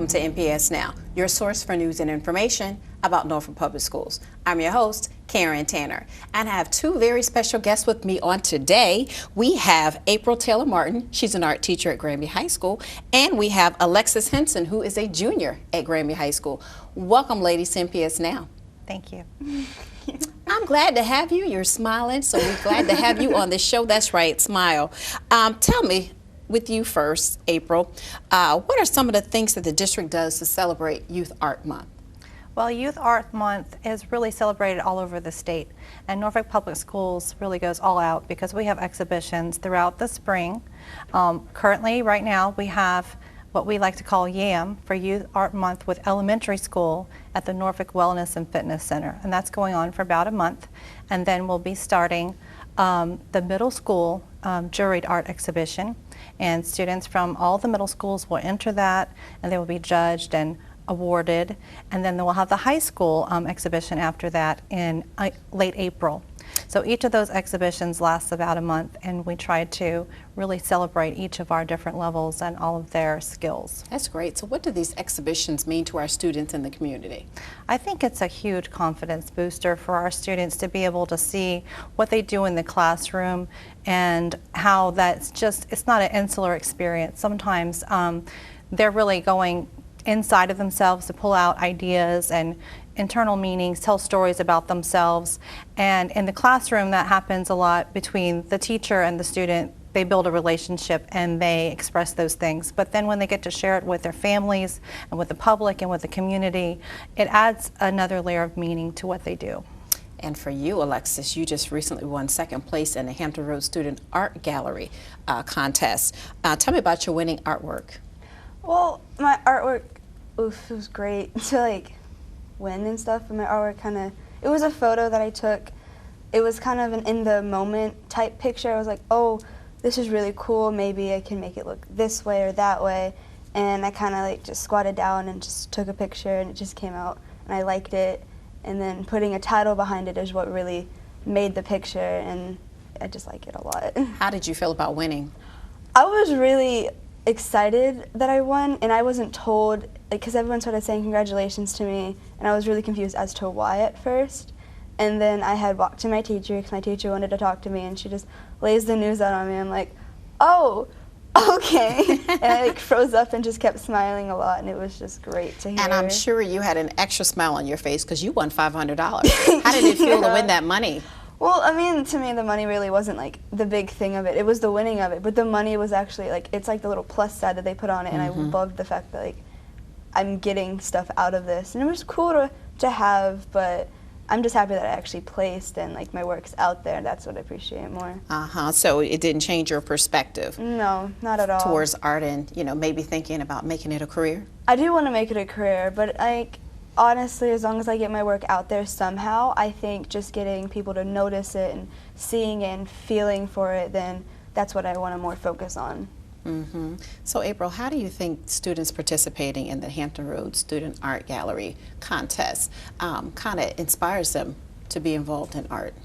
welcome to NPS Now, your source for news and information about Norfolk Public Schools. I'm your host, Karen Tanner, and I have two very special guests with me on today. We have April Taylor Martin, she's an art teacher at Granby High School, and we have Alexis Henson, who is a junior at Granby High School. Welcome, ladies, to NPS Now. Thank you. I'm glad to have you. You're smiling, so we're glad to have you on this show. That's right, smile. Tell me, with you first, April, what are some of the things that the district does to celebrate Youth Art Month? Well, Youth Art Month is really celebrated all over the state, and Norfolk Public Schools really goes all out because we have exhibitions throughout the spring. Currently, right now, we have what we like to call YAM for Youth Art Month with elementary school at the Norfolk Wellness and Fitness Center, and that's going on for about a month. And then we'll be starting the middle school juried art exhibition, and students from all the middle schools will enter that, and they will be judged and awarded. And then we'll have the high school exhibition after that in late April. So each of those exhibitions lasts about a month, and we try to really celebrate each of our different levels and all of their skills. That's great. So what do these exhibitions mean to our students in the community? I think it's a huge confidence booster for our students to be able to see what they do in the classroom and how that's just, it's not an insular experience. Sometimes they're really going inside of themselves to pull out ideas and internal meanings, tell stories about themselves. And in the classroom, that happens a lot between the teacher and the student. They build a relationship and they express those things. But then when they get to share it with their families and with the public and with the community, it adds another layer of meaning to what they do. And for you, Alexis, you just recently won second place in the Hampton Road Student Art Gallery contest. Tell me about your winning artwork. Well, my artwork, it was great to win and stuff, and my artwork it was a photo that I took. It was kind of an in the moment type picture. I was like, oh, this is really cool, maybe I can make it look this way or that way, and I kind of just squatted down and just took a picture, and it just came out, and I liked it, and then putting a title behind it is what really made the picture, and I just like it a lot. How did you feel about winning? I was really excited that I won, and I wasn't told, because everyone started saying congratulations to me, and I was really confused as to why at first. And then I had walked to my teacher because my teacher wanted to talk to me, and she just lays the news out on me. I'm like, oh, okay. And I froze up and just kept smiling a lot, and it was just great to hear. And I'm sure you had an extra smile on your face because you won $500. How did it feel to win that money? Well, I mean, to me, the money really wasn't the big thing of it. It was the winning of it, but the money was actually it's the little plus side that they put on it, and I loved the fact that I'm getting stuff out of this, and it was cool to have. But I'm just happy that I actually placed and my work's out there. That's what I appreciate more. So it didn't change your perspective? No, not at all. Towards art and maybe thinking about making it a career? I do want to make it a career, but honestly, as long as I get my work out there somehow, I think just getting people to notice it and seeing it and feeling for it, then that's what I want to more focus on. So April, how do you think students participating in the Hampton Road Student Art Gallery contest kind of inspires them to be involved in art?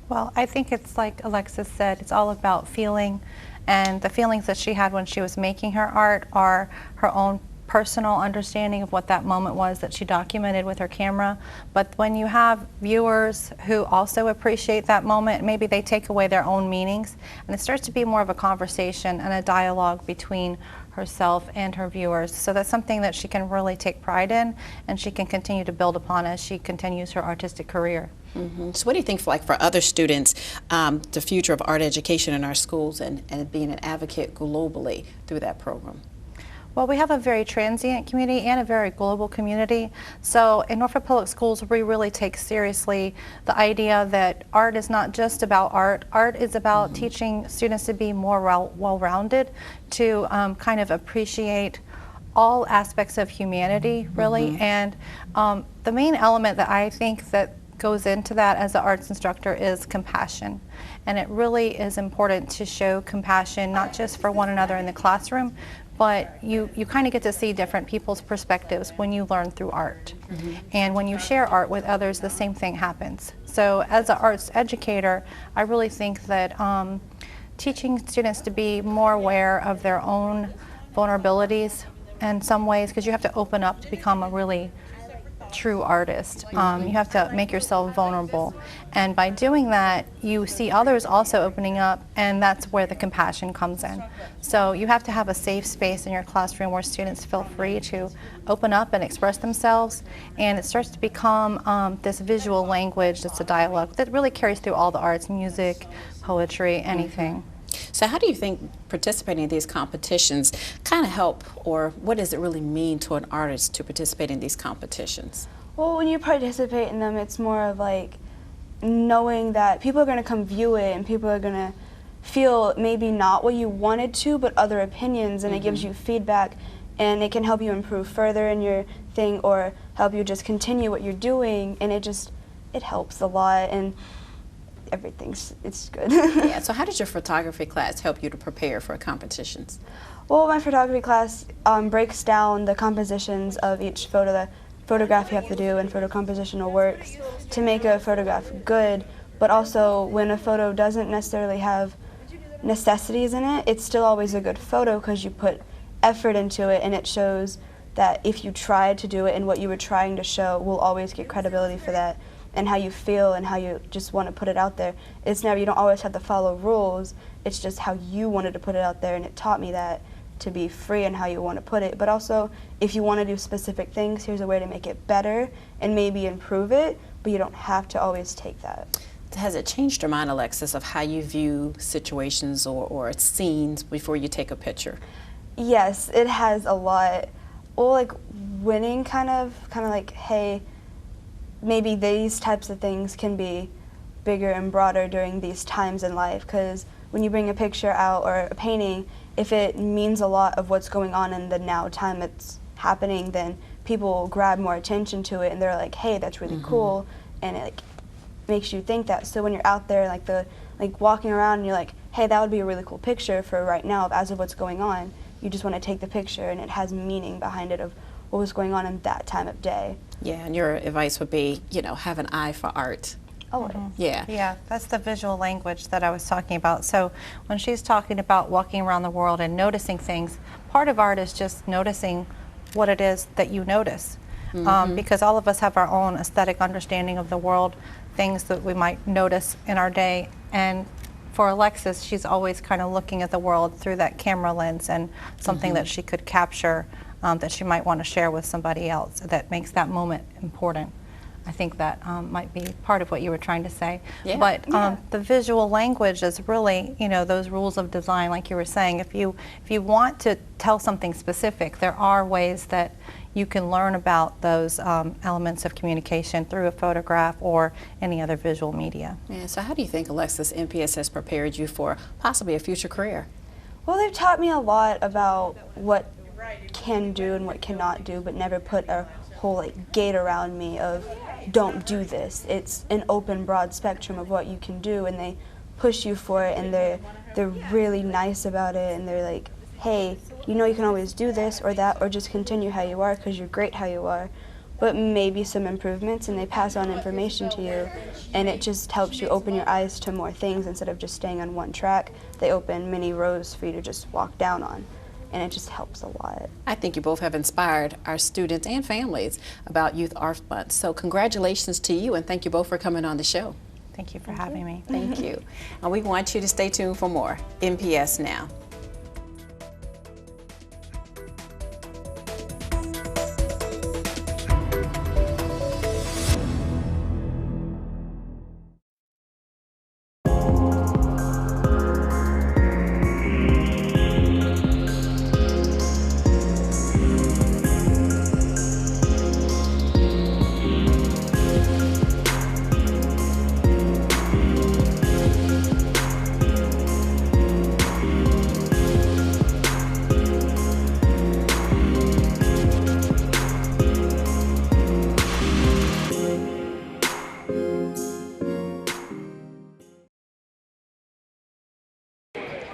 Well, I think it's like Alexis said, it's all about feeling, and the feelings that she had when she was making her art are her own personal understanding of what that moment was that she documented with her camera. But when you have viewers who also appreciate that moment, maybe they take away their own meanings, and it starts to be more of a conversation and a dialogue between herself and her viewers. So that's something that she can really take pride in, and she can continue to build upon as she continues her artistic career. So what do you think for other students, the future of art education in our schools and being an advocate globally through that program? Well, we have a very transient community and a very global community. So in Norfolk Public Schools, we really take seriously the idea that art is not just about art. Art is about teaching students to be more well-rounded, to kind of appreciate all aspects of humanity, really. And the main element that I think that goes into that as an arts instructor is compassion. And it really is important to show compassion, not just for one another in the classroom, but you kind of get to see different people's perspectives when you learn through art. And when you share art with others, the same thing happens. So as an arts educator, I really think that teaching students to be more aware of their own vulnerabilities in some ways, because you have to open up to become a really true artist. You have to make yourself vulnerable, and by doing that you see others also opening up, and that's where the compassion comes in. So you have to have a safe space in your classroom where students feel free to open up and express themselves, and it starts to become this visual language that's a dialogue that really carries through all the arts, music, poetry, anything. So how do you think participating in these competitions kind of help, or what does it really mean to an artist to participate in these competitions? Well, when you participate in them, it's more of like knowing that people are going to come view it, and people are going to feel maybe not what you wanted to, but other opinions, and it gives you feedback, and it can help you improve further in your thing, or help you just continue what you're doing, and it helps a lot, and it's good. Yeah, so how did your photography class help you to prepare for competitions? Well, my photography class breaks down the compositions of each photograph you have to do, and photo compositional works to make a photograph good, but also when a photo doesn't necessarily have necessities in it, it's still always a good photo because you put effort into it, and it shows that if you tried to do it and what you were trying to show will always get credibility for that, and how you feel and how you just want to put it out there. It's never, you don't always have to follow rules, it's just how you wanted to put it out there, and it taught me that to be free in how you want to put it. But also, if you want to do specific things, here's a way to make it better and maybe improve it, but you don't have to always take that. Has it changed your mind, Alexis, of how you view situations or scenes before you take a picture? Yes, it has a lot. Well, like winning kind of like, hey, maybe these types of things can be bigger and broader during these times in life, because when you bring a picture out or a painting, if it means a lot of what's going on in the now time it's happening, then people will grab more attention to it, and they're like, hey, that's really cool, and it makes you think that. So when you're out there like walking around and you're like, hey, that would be a really cool picture for right now as of what's going on, you just want to take the picture, and it has meaning behind it of what was going on in that time of day. Yeah, and your advice would be, have an eye for art. Always. Yeah. Yeah, that's the visual language that I was talking about. So when she's talking about walking around the world and noticing things, part of art is just noticing what it is that you notice. Because all of us have our own aesthetic understanding of the world, things that we might notice in our day. And for Alexis, she's always kind of looking at the world through that camera lens and something that she could capture that she might want to share with somebody else that makes that moment important. I think that might be part of what you were trying to say. Yeah. But the visual language is really, those rules of design, like you were saying. If you want to tell something specific, there are ways that you can learn about those elements of communication through a photograph or any other visual media. Yeah, so how do you think, Alexis, NPS has prepared you for possibly a future career? Well, they've taught me a lot about what can do and what cannot do, but never put a whole gate around me of don't do this. It's an open, broad spectrum of what you can do, and they push you for it, and they're really nice about it, and they're like, hey, you can always do this or that, or just continue how you are because you're great how you are, but maybe some improvements, and they pass on information to you, and it just helps you open your eyes to more things instead of just staying on one track. They open many rows for you to just walk down on, and it just helps a lot. I think you both have inspired our students and families about Youth Art Month. So congratulations to you, and thank you both for coming on the show. Thank you for having me. Thank you. And we want you to stay tuned for more NPS Now.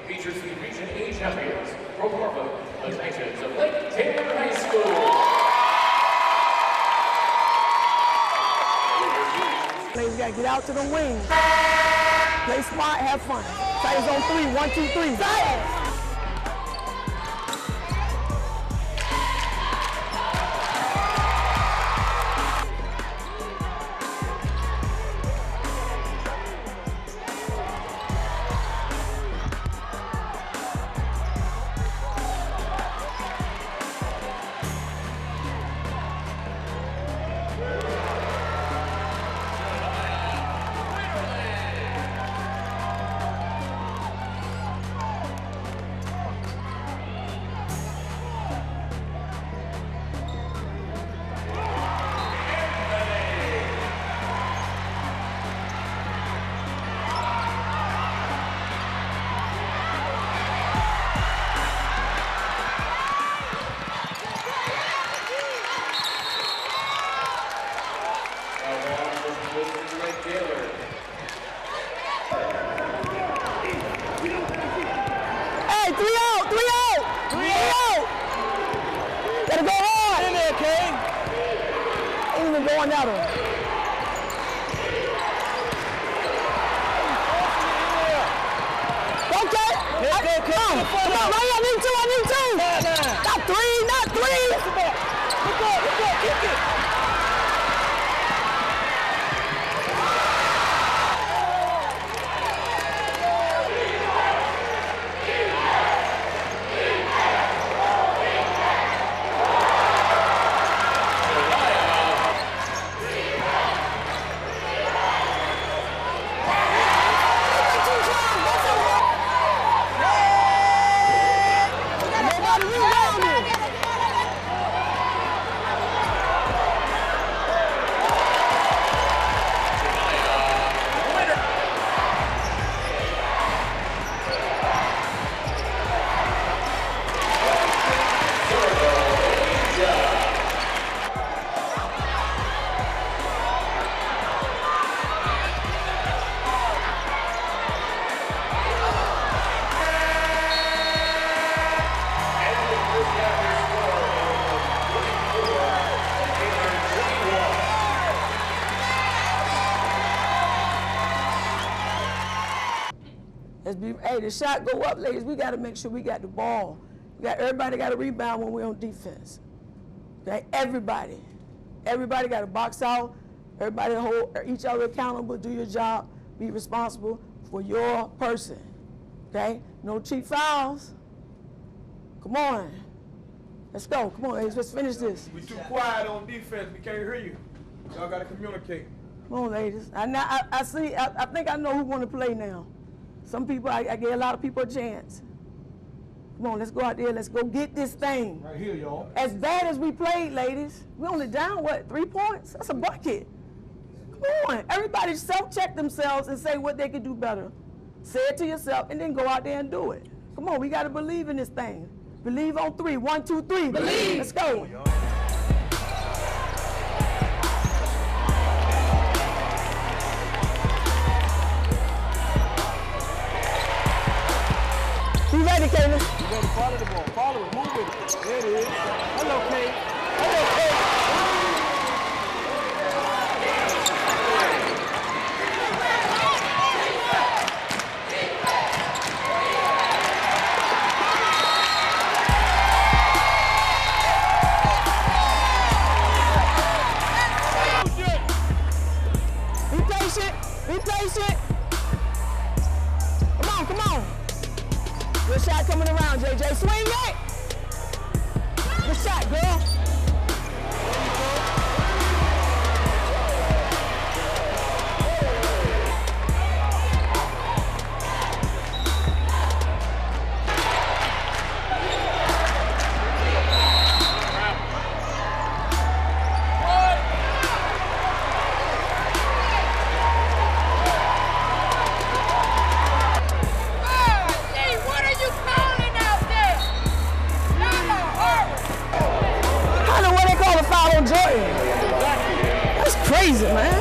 Features the Region A champions from Norfolk, the Titans of High School. Players gotta get out to the wings. Play smart, have fun. Titans on 3, 1, 2, 3. Titans! and going at her. Okay. Come on. I need two. Not three, not three. Let's go. Kick it. Hey, the shot go up, ladies. We got to make sure we got the ball. Everybody got to rebound when we're on defense. Okay, everybody got to box out. Everybody hold each other accountable. Do your job. Be responsible for your person. Okay, no cheap fouls. Come on, let's go. Come on, ladies. Let's finish this. We too quiet on defense. We can't hear you. Y'all got to communicate. Come on, ladies. I see. I think I know who want to play now. Some people, I gave a lot of people a chance. Come on, let's go out there. Let's go get this thing. Right here, y'all. As bad as we played, ladies, we only down, what, 3 points? That's a bucket. Come on. Everybody self-check themselves and say what they could do better. Say it to yourself and then go out there and do it. Come on, we got to believe in this thing. Believe on 3. 1, 2, 3. Believe. Let's go. You ready, Kayla? You got to follow the ball. Follow it. Move with it. There it is. Hello, Kay. Hello, Kay. Be patient. Come on. Good shot coming around, JJ. Swing it. Good shot, girl. That's crazy, man.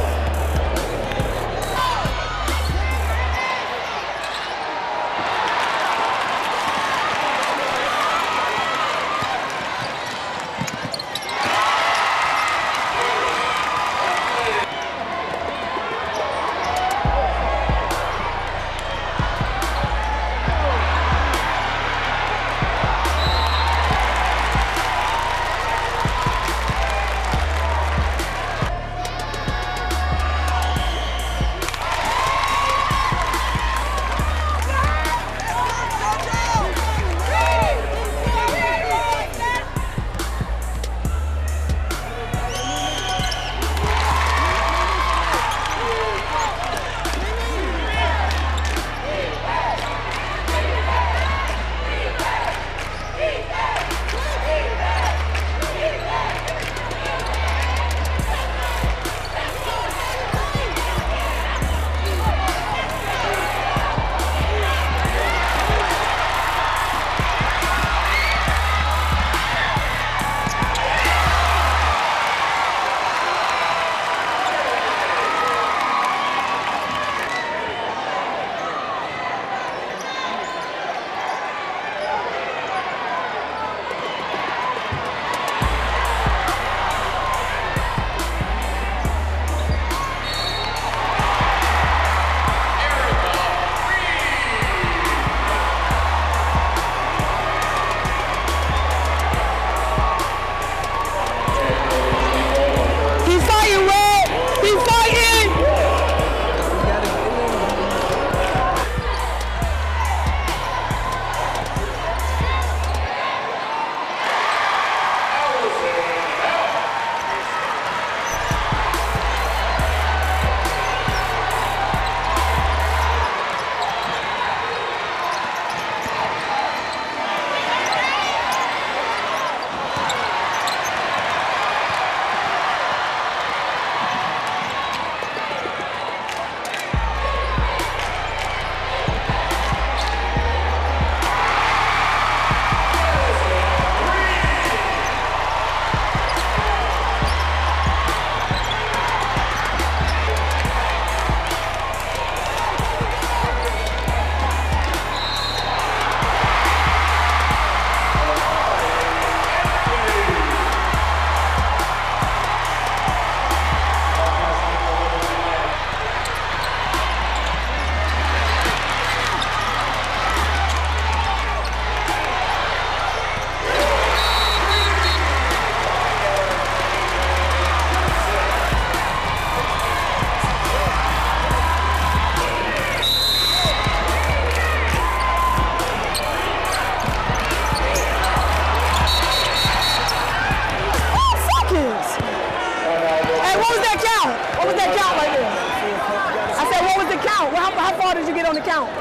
Hey, what was that count? What was that count right there? I said, what was the count? Well, how far did you get on the count?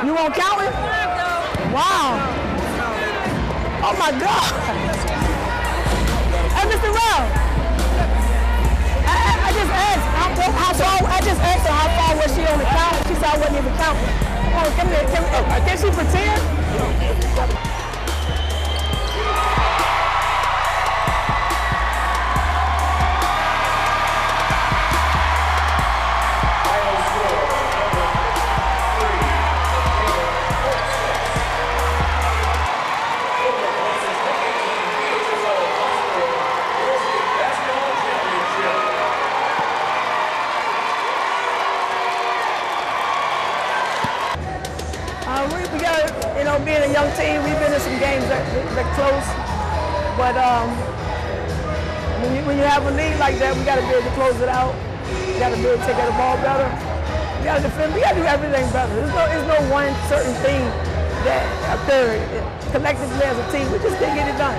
You won't count it? Wow. Oh my God. Hey, Mr. Ralph. I just asked her how far was she on the count. She said I wasn't even counting. Oh, can she pretend? We got, being a young team, we've been in some games that close. But when you have a lead like that, we got to be able to close it out. We got to be able to take care of the ball better. We got to defend. We got to do everything better. There's no one certain thing that up there collectively as a team, we just didn't get it done.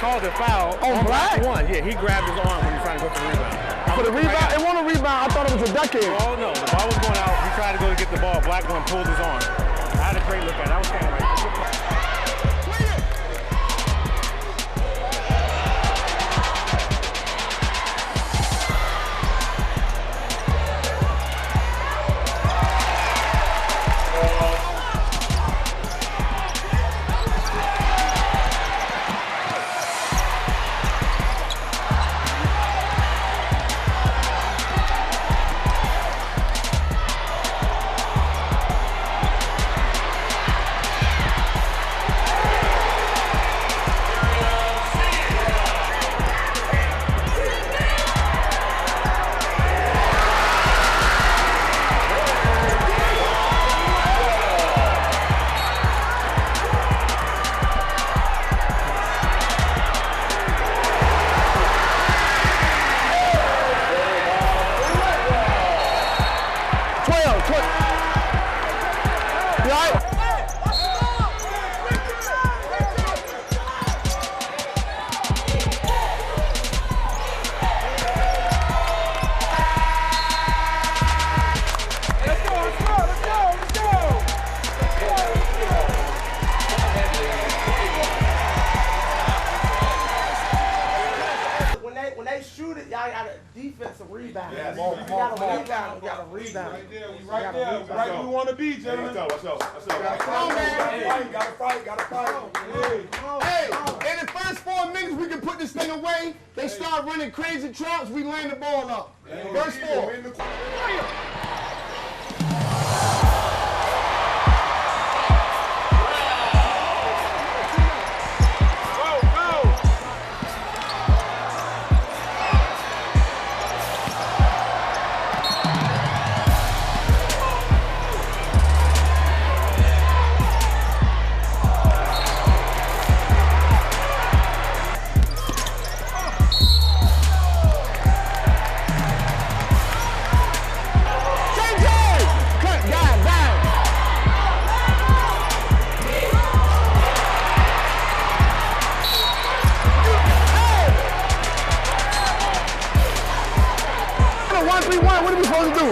Called a foul on black one. Yeah, he grabbed his arm when he was trying to go for the rebound. For the rebound? It wasn't a rebound. I thought it was a duck in. Oh, no. The ball was going out. He tried to go to get the ball. Black one pulled his arm. I had a great look at it. I was standing right there. Hey, shoot it. Y'all got a defensive rebound. Yeah, We got a rebound. Right there, we right there. Right where we want to be, gentlemen. Watch out. Come on, man. Gotta fight. Hey, in the first 4 minutes, we can put this thing away. They start running crazy traps, we land the ball up. First 4. What are we supposed to do?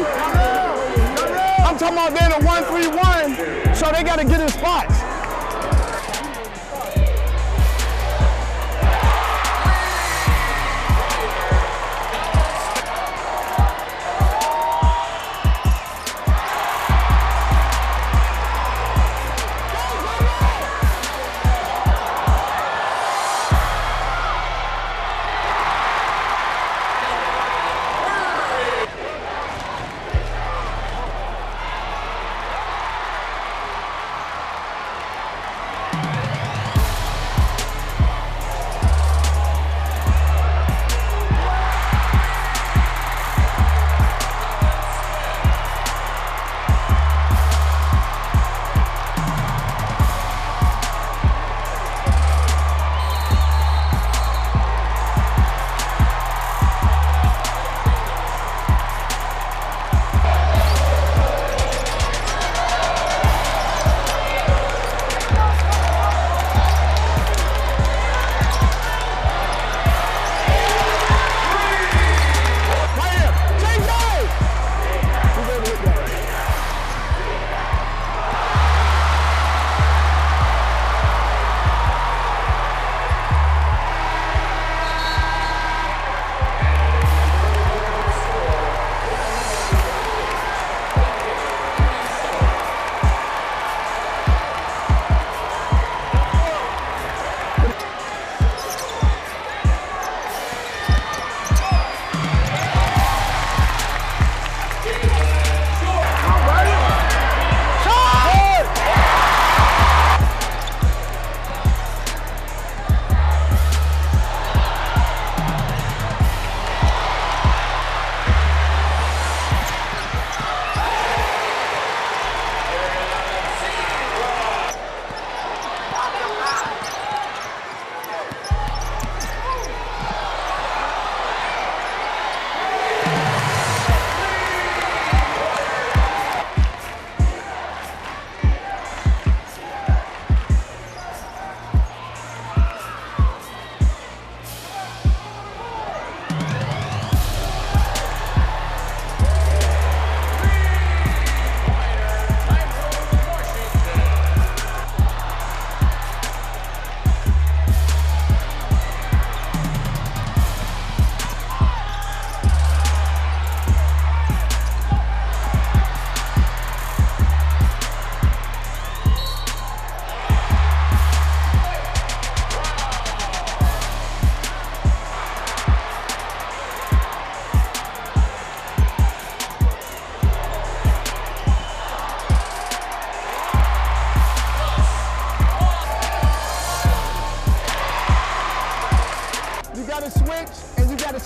I'm talking about they're in a 1-3-1, so they got to get in spots.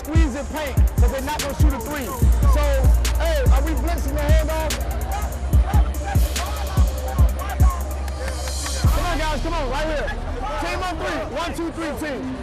squeeze and paint, because they're not going to shoot a three. So, hey, are we blitzing the handoff? Come on, guys, come on, right here. Team on three. 1, 2, 3, team.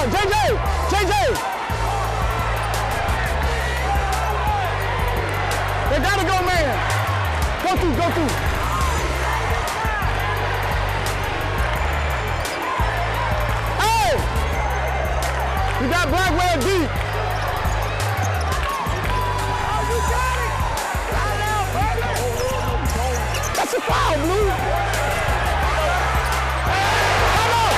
on, JJ! JJ! They gotta go, man. Go through, go through. Hey! You got Blackwell deep. That's a foul, Blue. Come on!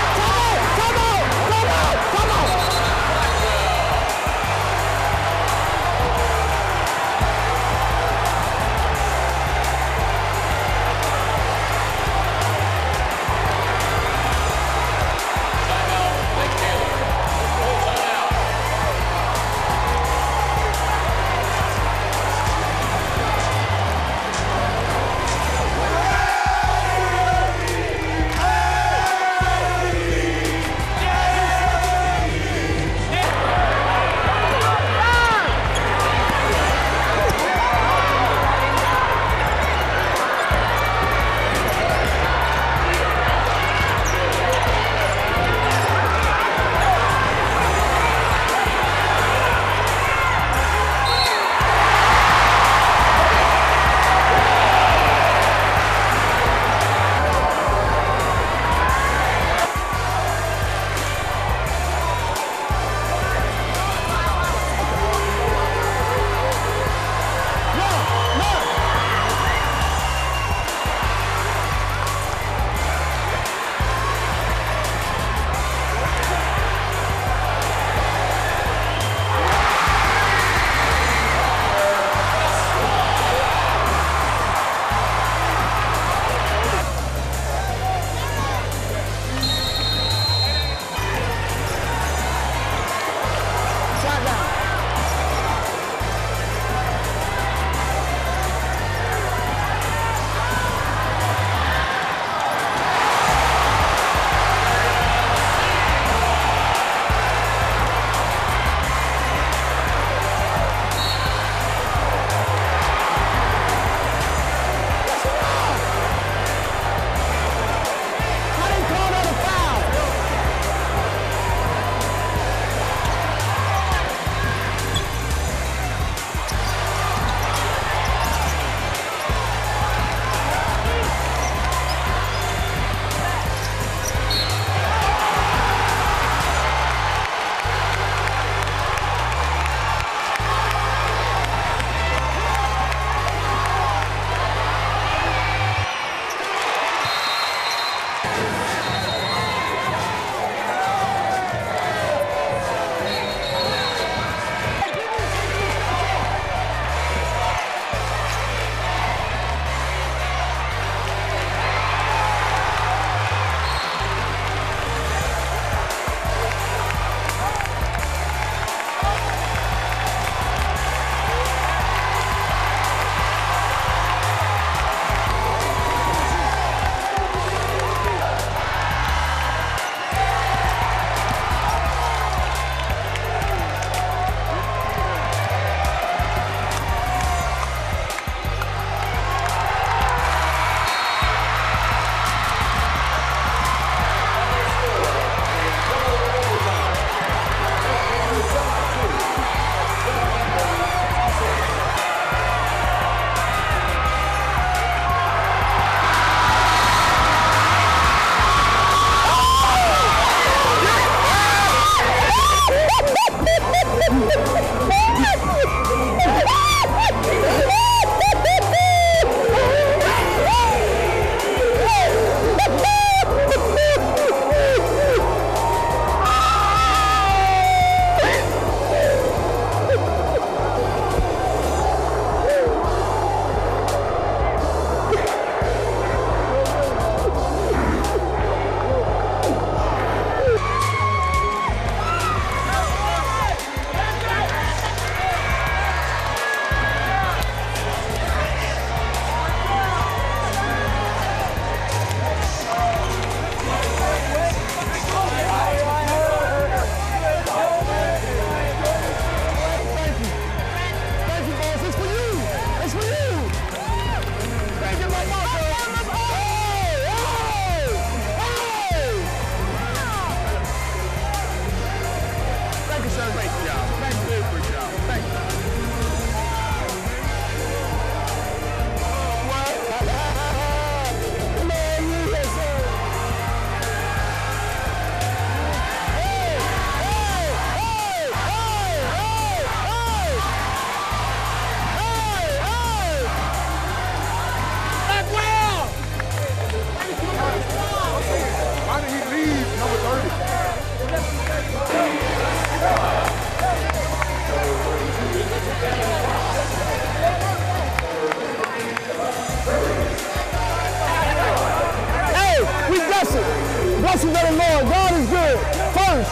blessings of the Lord. God is good. First.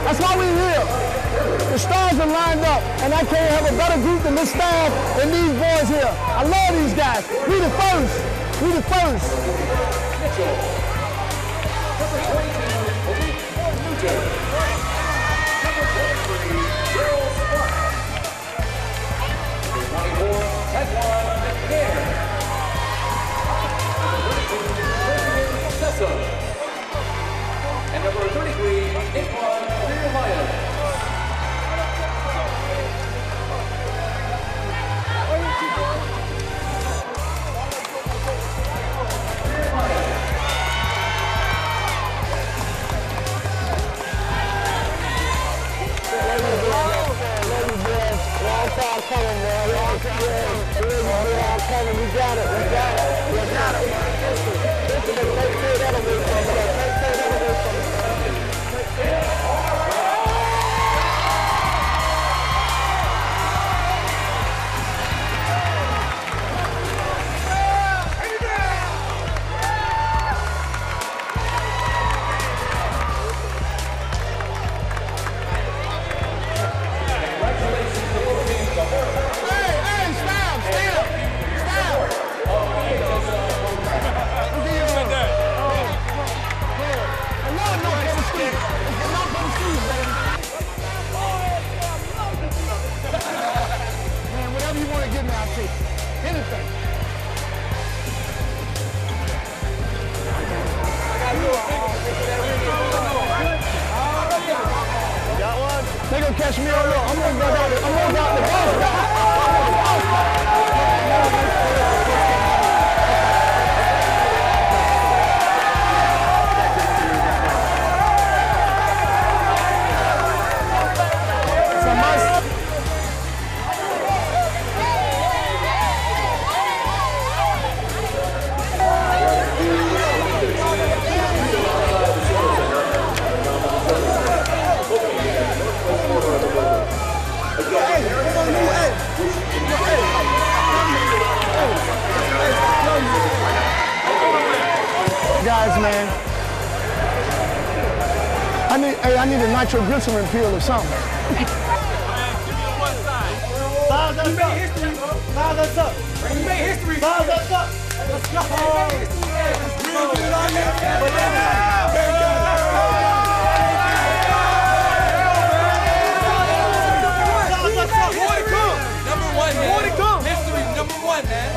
That's why we're here. The stars are lined up, and I can't have a better group than this staff and these boys here. I love these guys. We the first. We the first. Mitchell. Number 22, Newton. Number 23, Gerald Sparks. Number 24, Tedwan McNair. Number 32, Sessa. And number 33, Ikwan Rearmaya. They gonna catch me on low. I'm gonna go down the bus. Guys, man, I need a nitroglycerin pill or something. Files us up. Files us up. We made history. Files us up. Let's go. Real good on you. More to come. Number one, man. More to come. History, number one, man.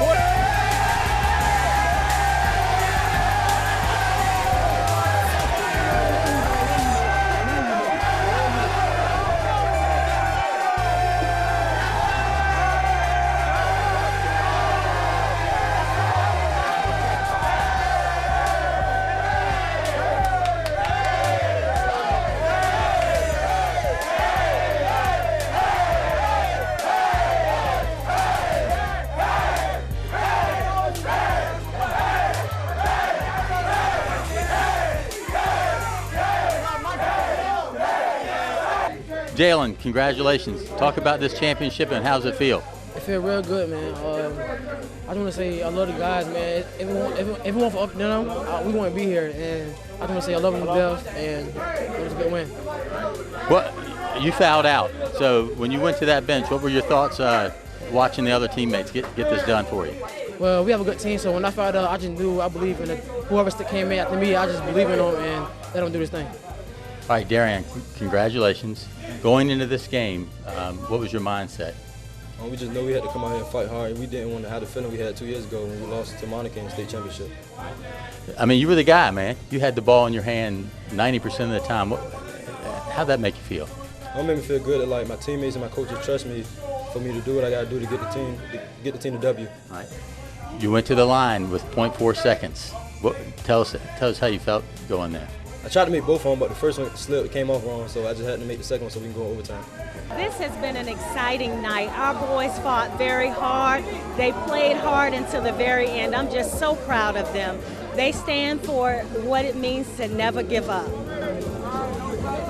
Jalen, congratulations. Talk about this championship and how's it feel? It feels real good, man. I just want to say I love the guys, man. Everyone for up, we want to be here, and I just want to say I love them to death, and it was a good win. Well, you fouled out. So when you went to that bench, what were your thoughts watching the other teammates get this done for you? Well, we have a good team, so when I fouled out, I just knew I believe in it. Whoever came in after me, I just believe in them and let them do this thing. All right, Darian, congratulations. Going into this game, what was your mindset? We just know we had to come out here and fight hard. We didn't want to have the feeling we had 2 years ago when we lost to Monica in the state championship. I mean, you were the guy, man. You had the ball in your hand 90% of the time. How'd that make you feel? It made me feel good that like my teammates and my coaches trust me for me to do what I got to do to get the team to W. All right. You went to the line with 0.4 seconds. Tell us how you felt going there. I tried to make both of them, but the first one slipped, it came off wrong, so I just had to make the second one so we can go overtime. This has been an exciting night. Our boys fought very hard. They played hard until the very end. I'm just so proud of them. They stand for what it means to never give up.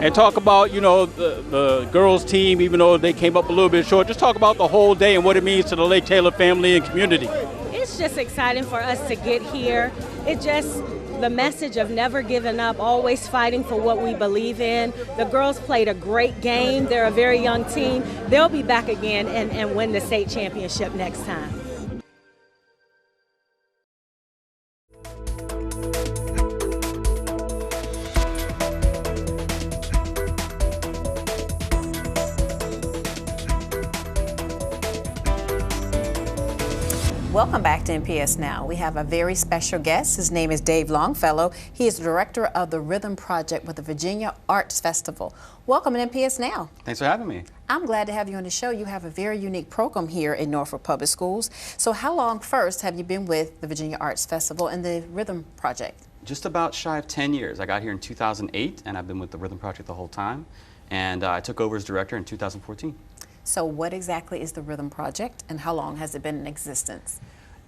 And talk about, the girls team, even though they came up a little bit short, just talk about the whole day and what it means to the Lake Taylor family and community. It's just exciting for us to get here. It just the message of never giving up, always fighting for what we believe in. The girls played a great game. They're a very young team. They'll be back again and win the state championship next time. Welcome back to NPS Now. We have a very special guest. His name is Dave Longfellow. He is director of the Rhythm Project with the Virginia Arts Festival. Welcome to NPS Now. Thanks for having me. I'm glad to have you on the show. You have a very unique program here in Norfolk Public Schools. So how long first have you been with the Virginia Arts Festival and the Rhythm Project? Just about shy of 10 years. I got here in 2008 and I've been with the Rhythm Project the whole time. And I took over as director in 2014. So what exactly is the Rhythm Project and how long has it been in existence?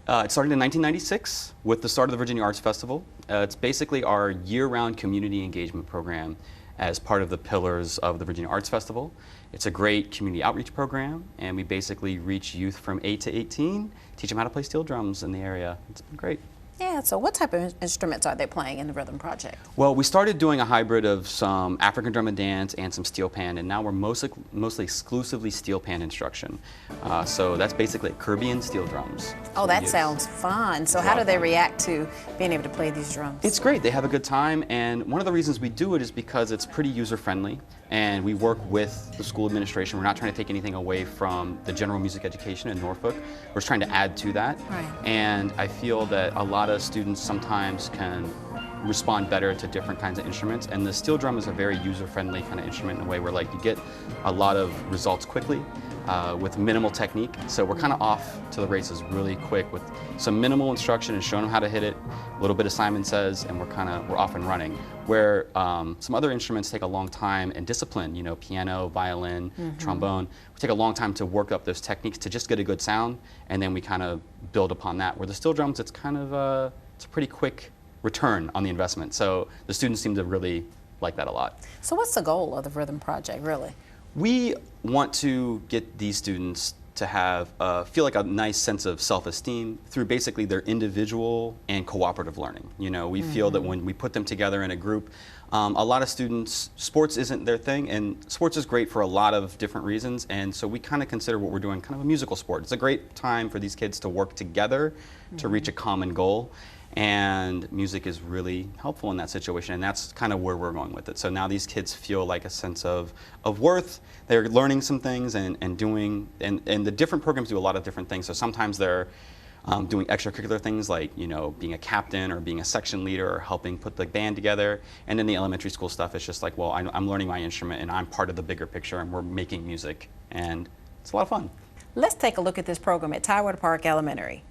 It started in 1996 with the start of the Virginia Arts Festival. It's basically our year-round community engagement program as part of the pillars of the Virginia Arts Festival. It's a great community outreach program, and we basically reach youth from 8 to 18, teach them how to play steel drums in the area. It's been great. Yeah, so what type of instruments are they playing in the Rhythm Project? Well, we started doing a hybrid of some African drum and dance and some steel pan, and now we're mostly exclusively steel pan instruction. So that's basically Caribbean steel drums. Oh, that sounds fun. So how do they react to being able to play these drums? It's great. They have a good time, and one of the reasons we do it is because it's pretty user-friendly, and we work with the school administration. We're not trying to take anything away from the general music education in Norfolk. We're just trying to add to that. Right. And I feel that a lot of students sometimes can respond better to different kinds of instruments, and the steel drum is a very user-friendly kind of instrument in a way where like you get a lot of results quickly with minimal technique. So we're kind of off to the races really quick with some minimal instruction and showing them how to hit it, a little bit of Simon Says, and we're off and running. Where some other instruments take a long time and discipline, you know, piano, violin, trombone, we take a long time to work up those techniques to just get a good sound, and then we kind of build upon that. Where the steel drums, it's kind of it's a pretty quick return on the investment. So the students seem to really like that a lot. So what's the goal of the Rhythm Project, really? We want to get these students to have feel like a nice sense of self-esteem through basically their individual and cooperative learning. You know, we feel that when we put them together in a group, a lot of students, sports isn't their thing, and sports is great for a lot of different reasons, and so we kind of consider what we're doing kind of a musical sport. It's a great time for these kids to work together to reach a common goal. And music is really helpful in that situation, and that's kind of where we're going with it. So now these kids feel like a sense of worth. They're learning some things and doing, and the different programs do a lot of different things. So sometimes they're doing extracurricular things like, you know, being a captain or being a section leader or helping put the band together. And then the elementary school stuff is just like, well, I'm learning my instrument and I'm part of the bigger picture and we're making music, and it's a lot of fun. Let's take a look at this program at Tidewater Park Elementary.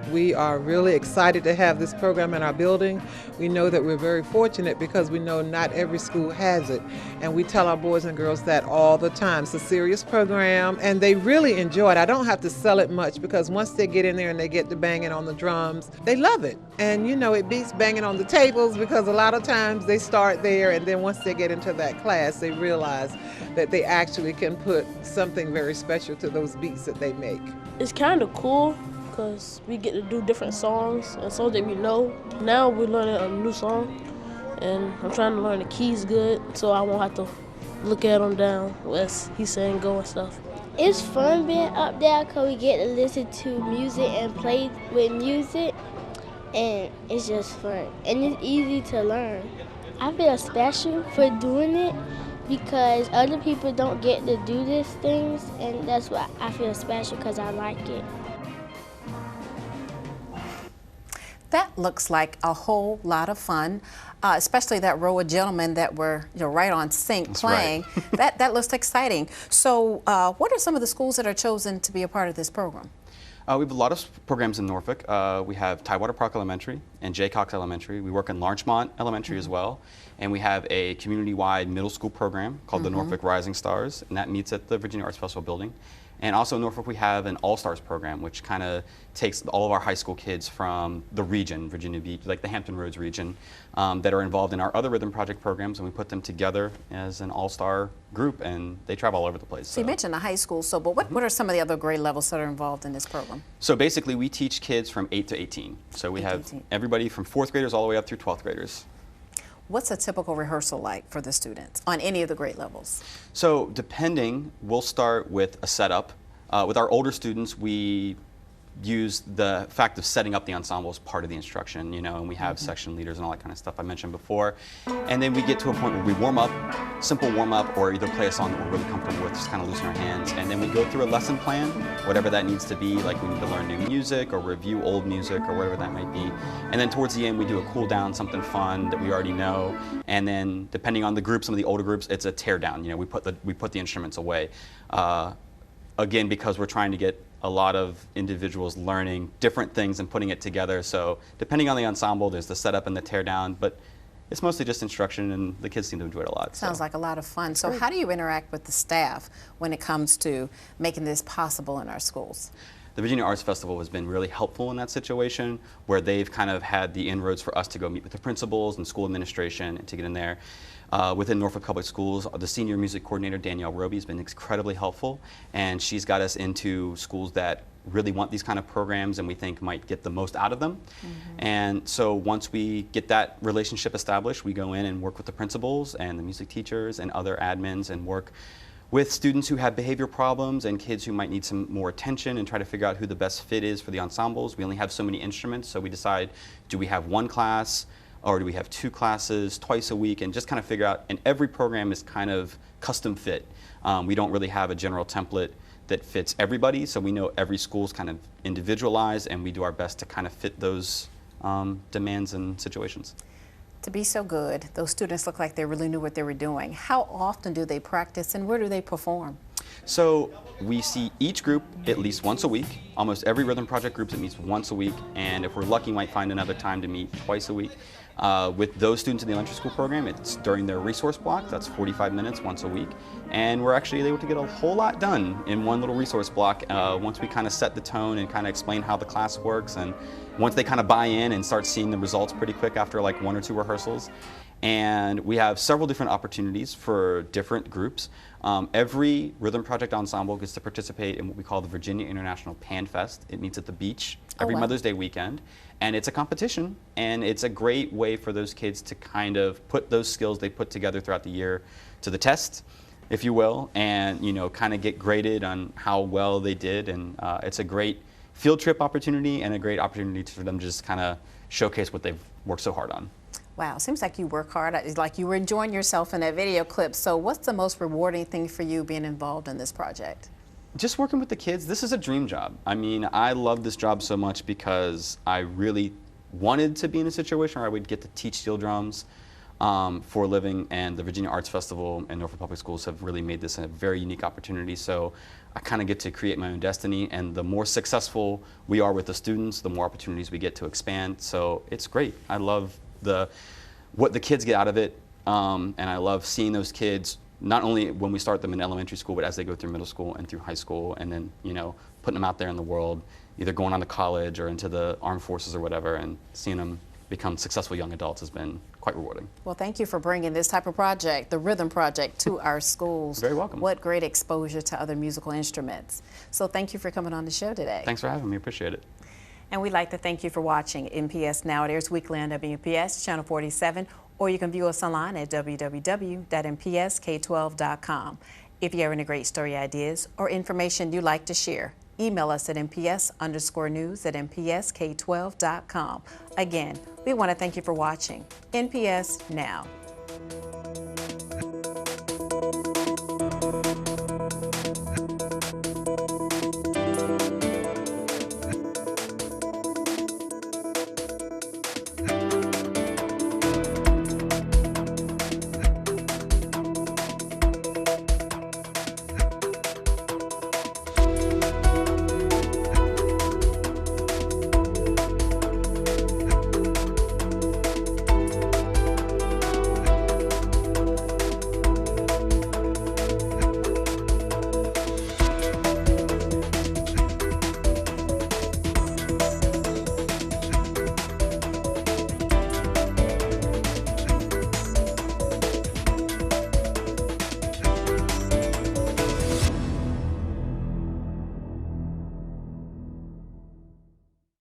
We are really excited to have this program in our building. We know that we're very fortunate because we know not every school has it. And we tell our boys and girls that all the time. It's a serious program and they really enjoy it. I don't have to sell it much because once they get in there and they get to banging on the drums, they love it. And you know, it beats banging on the tables because a lot of times they start there and then once they get into that class, they realize that they actually can put something very special to those beats that they make. It's kind of cool because we get to do different songs and songs that we know. Now we're learning a new song, and I'm trying to learn the keys good so I won't have to look at them down as he's saying go and stuff. It's fun being up there because we get to listen to music and play with music, and it's just fun, and it's easy to learn. I feel special for doing it because other people don't get to do these things, and that's why I feel special because I like it. That looks like a whole lot of fun, especially that row of gentlemen that were right on sync playing. Right. that looks exciting. So what are some of the schools that are chosen to be a part of this program? We have a lot of programs in Norfolk. We have Tidewater Park Elementary and Jay Cox Elementary. We work in Larchmont Elementary as well. And we have a community-wide middle school program called the Norfolk Rising Stars, and that meets at the Virginia Arts Festival building. And also in Norfolk, we have an All-Stars program, which kind of takes all of our high school kids from the region, Virginia Beach, like the Hampton Roads region, that are involved in our other Rhythm Project programs, and we put them together as an all-star group, and they travel all over the place. So you mentioned the high school, so but what are some of the other grade levels that are involved in this program? So basically, we teach kids from 8 to 18. So we have everybody from 4th graders all the way up through 12th graders. What's a typical rehearsal like for the students on any of the grade levels? So depending, we'll start with a setup. With our older students, we use the fact of setting up the ensemble as part of the instruction, you know, and we have section leaders and all that kind of stuff I mentioned before. And then we get to a point where we warm up, simple warm up, or either play a song that we're really comfortable with, just kind of loosen our hands. And then we go through a lesson plan, whatever that needs to be, like we need to learn new music or review old music or whatever that might be. And then towards the end, we do a cool down, something fun that we already know. And then depending on the group, some of the older groups, it's a tear down. You know, we put the instruments away. Again, because we're trying to get a lot of individuals learning different things and putting it together. So depending on the ensemble, there's the setup and the tear down, but it's mostly just instruction, and the kids seem to enjoy it a lot. Sounds like a lot of fun. So how do you interact with the staff when it comes to making this possible in our schools? The Virginia Arts Festival has been really helpful in that situation, where they've kind of had the inroads for us to go meet with the principals and school administration and to get in there. Within Norfolk Public Schools, the senior music coordinator, Danielle Roby, has been incredibly helpful, and she's got us into schools that really want these kind of programs and we think might get the most out of them. And so once we get that relationship established, we go in and work with the principals and the music teachers and other admins and work with students who have behavior problems and kids who might need some more attention and try to figure out who the best fit is for the ensembles. We only have so many instruments, so we decide, do we have one class or do we have 2 classes twice a week, and just kind of figure out, and every program is kind of custom fit. We don't really have a general template that fits everybody, so we know every school's kind of individualized, and we do our best to kind of fit those demands and situations. To be so good, those students look like they really knew what they were doing. How often do they practice, and where do they perform? So we see each group at least once a week. Almost every Rhythm Project group that meets once a week, and if we're lucky, might find another time to meet twice a week. With those students in the elementary school program, it's during their resource block. That's 45 minutes once a week. And we're actually able to get a whole lot done in one little resource block once we kind of set the tone and kind of explain how the class works. And once they kind of buy in and start seeing the results pretty quick after like 1 or 2 rehearsals. And we have several different opportunities for different groups. Every Rhythm Project ensemble gets to participate in what we call the Virginia International Pan Fest. It meets at the beach every Mother's Day weekend. And it's a competition, and it's a great way for those kids to kind of put those skills they put together throughout the year to the test, if you will, and you know, kind of get graded on how well they did. And it's a great field trip opportunity and a great opportunity for them to just kind of showcase what they've worked so hard on. Wow, seems like you work hard. It's like you were enjoying yourself in that video clip. So what's the most rewarding thing for you being involved in this project? Just working with the kids. This is a dream job. I mean, I love this job so much because I really wanted to be in a situation where I would get to teach steel drums for a living, and the Virginia Arts Festival and Norfolk Public Schools have really made this a very unique opportunity. So I kind of get to create my own destiny, and the more successful we are with the students, the more opportunities we get to expand. So it's great. I love what the kids get out of it, and I love seeing those kids not only when we start them in elementary school, but as they go through middle school and through high school, and then, you know, putting them out there in the world, either going on to college or into the armed forces or whatever, and seeing them become successful young adults has been quite rewarding. Well, thank you for bringing this type of project, the Rhythm Project, to our schools. Very welcome. What great exposure to other musical instruments. So thank you for coming on the show today. Thanks for having me. Appreciate it. And we'd like to thank you for watching NPS Now. It airs weekly on WNPS, Channel 47, or you can view us online at www.npsk12.com. If you have any great story ideas or information you'd like to share, email us at nps_news@npsk12.com. Again, we want to thank you for watching NPS Now.